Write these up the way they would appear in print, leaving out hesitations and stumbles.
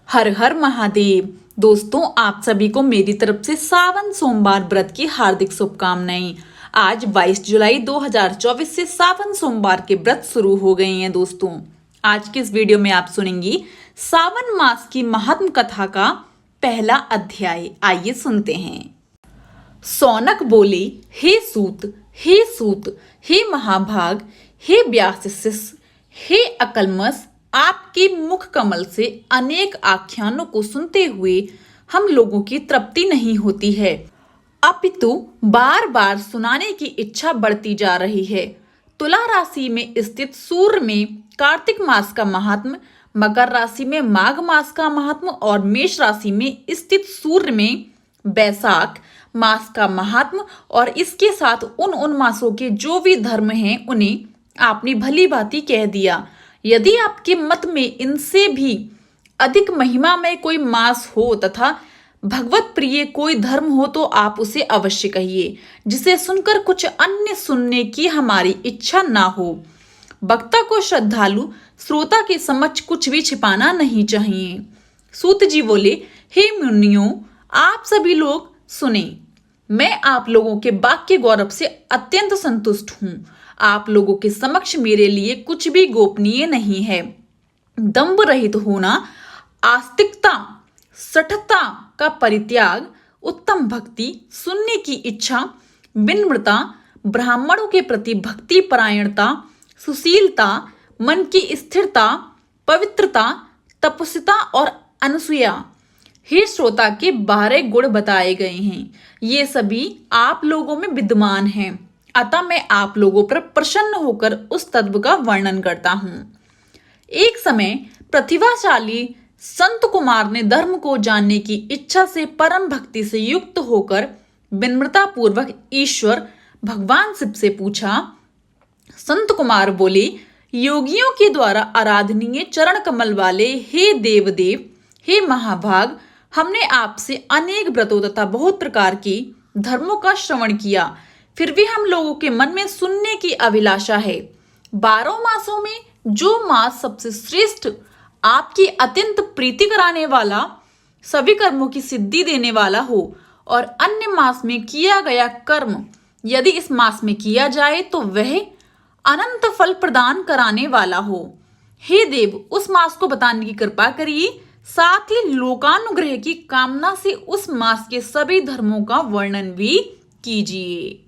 हर हर महादेव। दोस्तों, आप सभी को मेरी तरफ से सावन सोमवार व्रत की हार्दिक शुभकामनाएं। आज 22 जुलाई 2024 से सावन सोमवार के व्रत शुरू हो गए हैं। दोस्तों, आज की इस वीडियो में आप सुनेंगी सावन मास की महात्म कथा का पहला अध्याय। आइए सुनते हैं। सौनक बोले, हे सूत, हे सूत, हे महाभाग, हे व्यासशिष्य, हे अकलमस, आपके मुख कमल से अनेक आख्यानों को सुनते हुए हम लोगों की तृप्ति नहीं होती है, अपितु बार बार सुनाने की इच्छा बढ़ती जा रही है। तुला राशि में स्थित सूर्य में कार्तिक मास का महात्म, मकर राशि में माघ मास का महात्म और मेष राशि में स्थित सूर्य में बैसाख मास का महात्म और इसके साथ उन मासों के जो भी धर्म हैं उन्हें आपने भली भांति कह दिया। यदि आपके मत में इनसे भी अधिक महिमा में कोई मास हो तथा भगवत प्रिय कोई धर्म हो तो आप उसे अवश्य कहिए, जिसे सुनकर कुछ अन्य सुनने की हमारी इच्छा ना हो। वक्ता को श्रद्धालु श्रोता के समक्ष कुछ भी छिपाना नहीं चाहिए। सूत जी बोले, हे मुनियों, आप सभी लोग सुने। मैं आप लोगों के वाक्य गौरव से अत्यंत संतुष्ट हूँ। आप लोगों के समक्ष मेरे लिए कुछ भी गोपनीय नहीं है। दंभ रहित होना, आस्तिकता, सठता का परित्याग, उत्तम भक्ति, सुनने की इच्छा, विनम्रता, ब्राह्मणों के प्रति भक्ति परायणता, सुशीलता, मन की स्थिरता, पवित्रता, तपस्विता और अनसूया, हे श्रोता के 12 गुण बताए गए हैं। ये सभी आप लोगों में विद्यमान हैं, अतः मैं आप लोगों पर प्रसन्न होकर उस तत्व का वर्णन करता हूँ। एक समय प्रतिभाशाली संत कुमार ने धर्म को जानने की इच्छा से परम भक्ति से युक्त होकर विनम्रता पूर्वक ईश्वर भगवान शिव से पूछा। संत कुमार बोले, योगियों के द्वारा आराधनीय चरण कमल वाले हे देवदेव, हे महाभाग, हमने आपसे अनेक व्रतों तथा बहुत प्रकार के धर्मों का श्रवण किया, फिर भी हम लोगों के मन में सुनने की अभिलाषा है। 12 मासों में जो मास सबसे श्रेष्ठ, आपकी अत्यंत प्रीति कराने वाला, सभी कर्मों की सिद्धि देने वाला हो और अन्य मास में किया गया कर्म यदि इस मास में किया जाए तो वह अनंत फल प्रदान कराने वाला हो। हे देव, उस मास को बताने की कृपा करिए, साथ ही लोकानुग्रह की कामना से उस मास के सभी धर्मों का वर्णन भी कीजिए।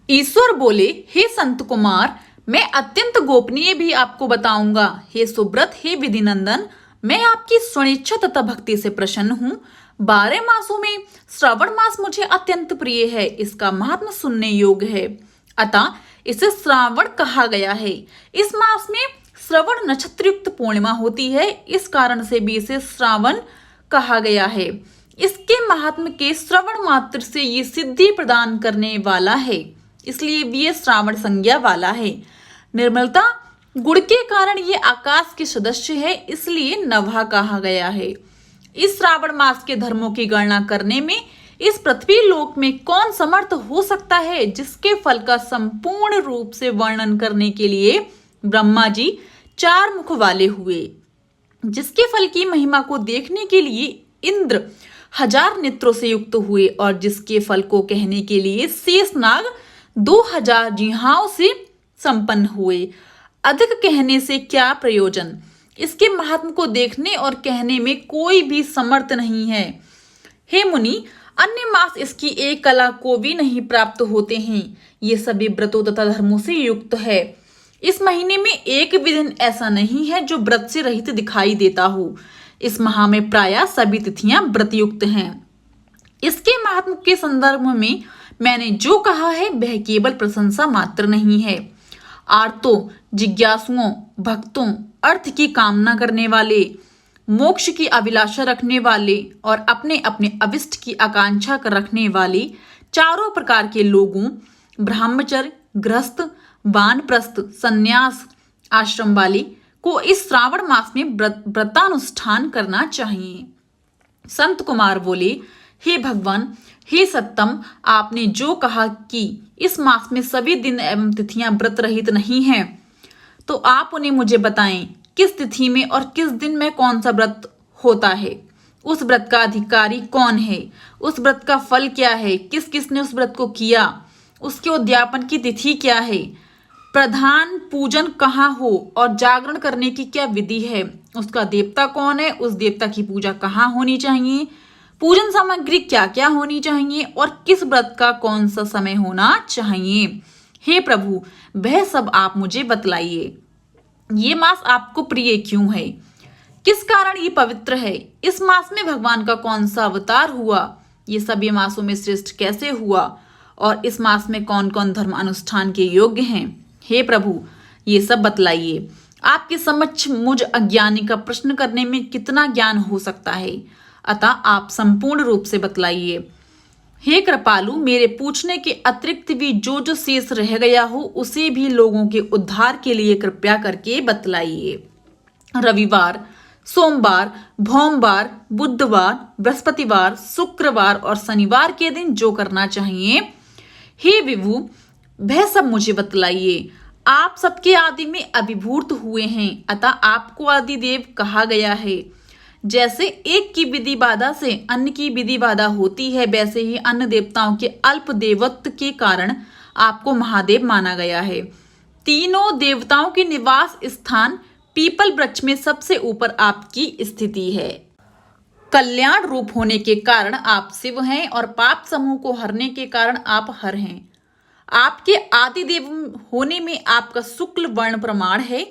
ईश्वर बोले, हे संत कुमार, मैं अत्यंत गोपनीय भी आपको बताऊंगा। हे सुब्रत, हे विधिनंदन, मैं आपकी स्वनिच्छा तथा भक्ति से प्रसन्न हूँ। 12 मासों में श्रावण मास मुझे अत्यंत प्रिय है। इसका महात्म सुनने योग्य है, अतः इसे श्रावण कहा गया है। इस मास में श्रवण नक्षत्र युक्त पूर्णिमा होती है, इस कारण से भी इसे श्रावण कहा गया है। इसके महात्म के श्रवण मात्र से ये सिद्धि प्रदान करने वाला है, इसलिए भी ये श्रावण संज्ञा वाला है। निर्मलता गुण के कारण ये आकाश के सदस्य है, इसलिए नभा कहा गया है। इस श्रावण मास के धर्मों की गणना करने में इस पृथ्वी लोक में कौन समर्थ हो सकता है, जिसके फल का संपूर्ण रूप से वर्णन करने के लिए ब्रह्मा जी 4 मुख वाले हुए, जिसके फल की महिमा को देखने के लिए इंद्र 1000 नेत्रों से युक्त हुए और जिसके फल को कहने के लिए शेषनाग 2000 जिह्वाओं से संपन्न हुए। अधिक कहने से क्या प्रयोजन, इसके महात्म को देखने और कहने में कोई भी समर्थ नहीं है। हे मुनि, अन्य मास इसकी एक कला को भी नहीं प्राप्त होते हैं। ये सभी व्रतों तथा धर्मों से युक्त है। इस महीने में एक भी दिन ऐसा नहीं है जो व्रत से रहित दिखाई देता हो। इस माह में प्रायः सभी तिथियां व्रतयुक्त हैं। इसके महात्म के संदर्भ में मैंने जो कहा है वह केवल प्रशंसा मात्र नहीं है। आर्तों, जिज्ञासुओं, भक्तों, अर्थ की कामना करने वाले, मोक्ष की अभिलाषा रखने वाले और अपने अपने अभिष्ट की आकांक्षा कर रखने वाले चारों प्रकार के लोगों, ब्रह्मचर्य, गृहस्थ, वानप्रस्थ, संन्यास आश्रम वाले को इस श्रावण मास में व्रतानुष्ठान करना चाहिए। संत कुमार बोले, हे भगवान, हे सत्तम, आपने जो कहा कि इस मास में सभी दिन एवं तिथियां व्रत रहित नहीं हैं, तो आप उन्हें मुझे बताएं। किस तिथि में और किस दिन में कौन सा व्रत होता है? उस व्रत का अधिकारी कौन है? उस व्रत का फल क्या है? किस किसने उस व्रत को किया? उसके उद्यापन की तिथि क्या है? प्रधान पूजन कहाँ हो और जागरण करने की क्या विधि है? उसका देवता कौन है? उस देवता की पूजा कहाँ होनी चाहिए? पूजन सामग्री क्या क्या होनी चाहिए और किस व्रत का कौन सा समय होना चाहिए? हे प्रभु, वह सब आप मुझे बतलाइए। ये मास आपको प्रिय क्यों है? किस कारण ये पवित्र है? इस मास में भगवान का कौन सा अवतार हुआ? ये सभी मासों में श्रेष्ठ कैसे हुआ? और इस मास में कौन कौन धर्म अनुष्ठान के योग्य हैं? हे प्रभु, ये सब बतलाइए। आपके समक्ष मुझ अज्ञानी का प्रश्न करने में कितना ज्ञान हो सकता है? अतः आप संपूर्ण रूप से बतलाइए। हे कृपालु, मेरे पूछने के अतिरिक्त भी जो जो शेष रह गया हो उसे भी लोगों के उद्धार के लिए कृपया करके बतलाइए। रविवार, सोमवार, भोमवार, बुधवार, बृहस्पतिवार, शुक्रवार और शनिवार के दिन जो करना चाहिए, हे विभु, वह सब मुझे बतलाइए। आप सबके आदि में अभिभूत हुए हैं, अतः आपको आदि देव कहा गया है। जैसे एक की विधि बाधा से अन्य की विधि बाधा होती है, वैसे ही अन्य देवताओं के अल्प देवत्व के कारण आपको महादेव माना गया है। तीनों देवताओं के निवास स्थान पीपल वृक्ष में सबसे ऊपर आपकी स्थिति है। कल्याण रूप होने के कारण आप शिव हैं और पाप समूह को हरने के कारण आप हर हैं। आपके आदि देव होने में आपका शुक्ल वर्ण प्रमाण है,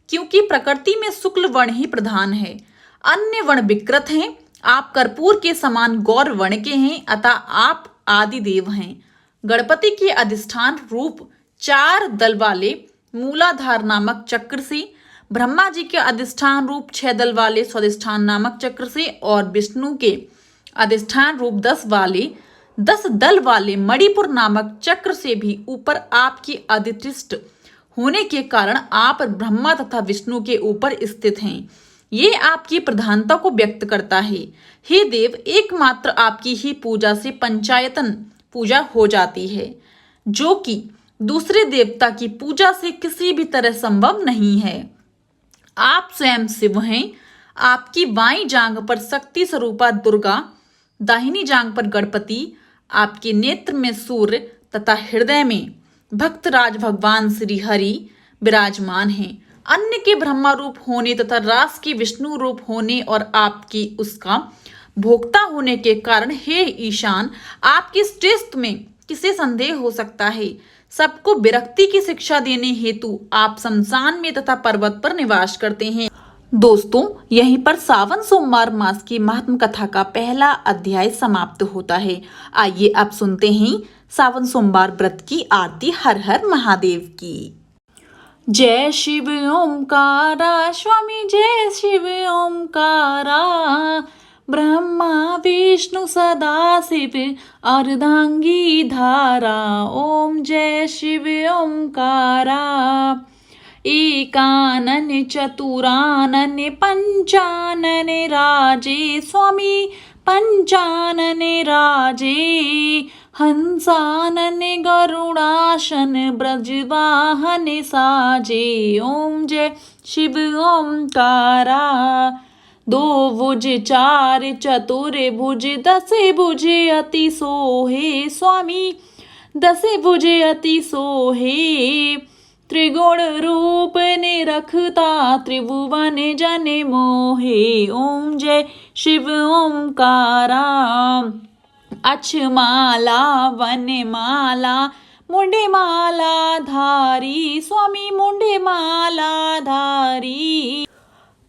क्योंकि प्रकृति में शुक्ल वर्ण ही प्रधान है। अन्य वर्ण विकृत हैं। आप कर्पूर के समान गौर वर्ण के हैं, अतः आप आदि देव हैं। गणपति के अधिष्ठान रूप 4 दल वाले मूलाधार नामक चक्र से, ब्रह्मा जी के अधिष्ठान रूप 6 दल वाले स्वाधिष्ठान नामक चक्र से और विष्णु के अधिष्ठान रूप 10 दल वाले मणिपुर नामक चक्र से भी ऊपर आपकी अधिष्ठित होने के कारण आप ब्रह्मा तथा विष्णु के ऊपर स्थित हैं। ये आपकी प्रधानता को व्यक्त करता है। हे देव, एकमात्र आपकी ही पूजा से पंचायतन पूजा हो जाती है, जो कि दूसरे देवता की पूजा से किसी भी तरह संभव नहीं है। आप स्वयं शिव हैं। आपकी बाईं जांघ पर शक्ति स्वरूपा दुर्गा, दाहिनी जांघ पर गणपति, आपके नेत्र में सूर्य तथा हृदय में भक्तराज भगवान श्री हरि विराजमान हैं। अन्य के ब्रह्मा रूप होने तथा रास के विष्णु रूप होने और आपकी उसका भोक्ता होने के कारण हे ईशान, आपके श्रेष्ठ में किसे संदेह हो सकता है? सबको विरक्ति की शिक्षा देने हेतु आप शमशान में तथा पर्वत पर निवास करते हैं। दोस्तों, यहीं पर सावन सोमवार मास की महात्म कथा का पहला अध्याय समाप्त होता है। आइए अब सुनते हैं सावन सोमवार व्रत की आरती। हर हर महादेव की जय। शिव ओमकारा स्वामी, जय शिव ओमकारा, ब्रह्मा विष्णु सदा शिव अर्धांगी धारा। ओम जय शिव ओमकारा। एकानन चतुरानन पंचानन राजे, स्वामी पंचानन राजे। हंसानन गरुड़ासन ब्रजवाहन साजे। ओम जय शिव ओमकारा। 2 भुज 4 चतुर भुज, 10 भुज अति सोहे, स्वामी 10 भुज अति सोहे। त्रिगुण रूप ने रखता त्रिभुवन जन मोहे। ओम जय शिव ओमकारा। अक्षमाला वनमाला मुंडे माला धारी, स्वामी मुंडे माला धारी।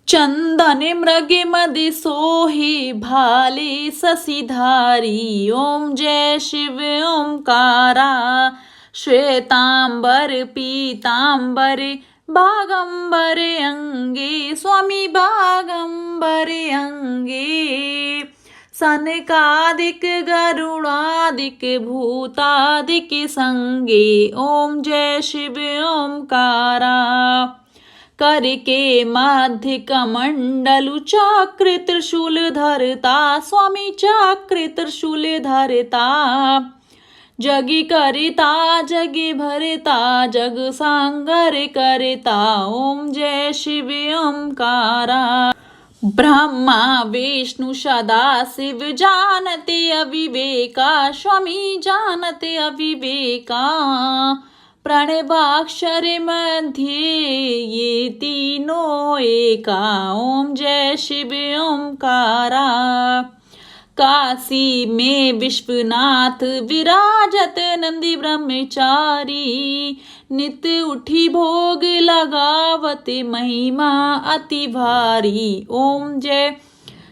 चंदन मृग मद सोहे भाले शशिधारी। ओम जय शिव ओमकारा। श्वेतांबर पीतांबर बागंबर अंगे, स्वामी बागंबर अंगे। सनकादिक गरुड़ादिक भूतादिक संगे। ओम जय शिव ओमकारा। करके मध्य कमंडलु चक्र त्रिशूल धरता, स्वामी चक्र त्रिशूल धरता। जगी करता जगी भरता, जग सांगर करता। ओम जय शिव ओमकारा। ब्रह्मा विष्णु सदा शिव जानते अविवेका, स्वामी जानते अविवेका। प्रणवाक्षर मध्य ये तीनों एका, ओम जय शिव ओमकारा। काशी में विश्वनाथ विराजत नंदी ब्रह्मचारी, नित्य उठी भोग लगावत महिमा अति भारी। ओम जय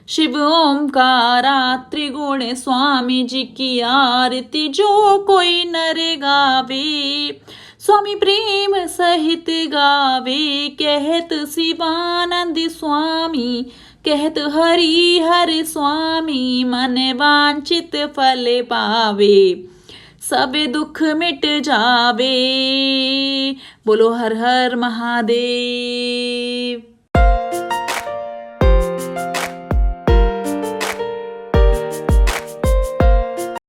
शिव ओमकारा। त्रिगुण स्वामी जी की आरती जो कोई नर गावे, स्वामी प्रेम सहित गावे। कहत शिवानंद स्वामी, कहत हरि हर स्वामी, मन वांछित फल पावे, सब दुख मिट जावे। बोलो हर हर महादेव।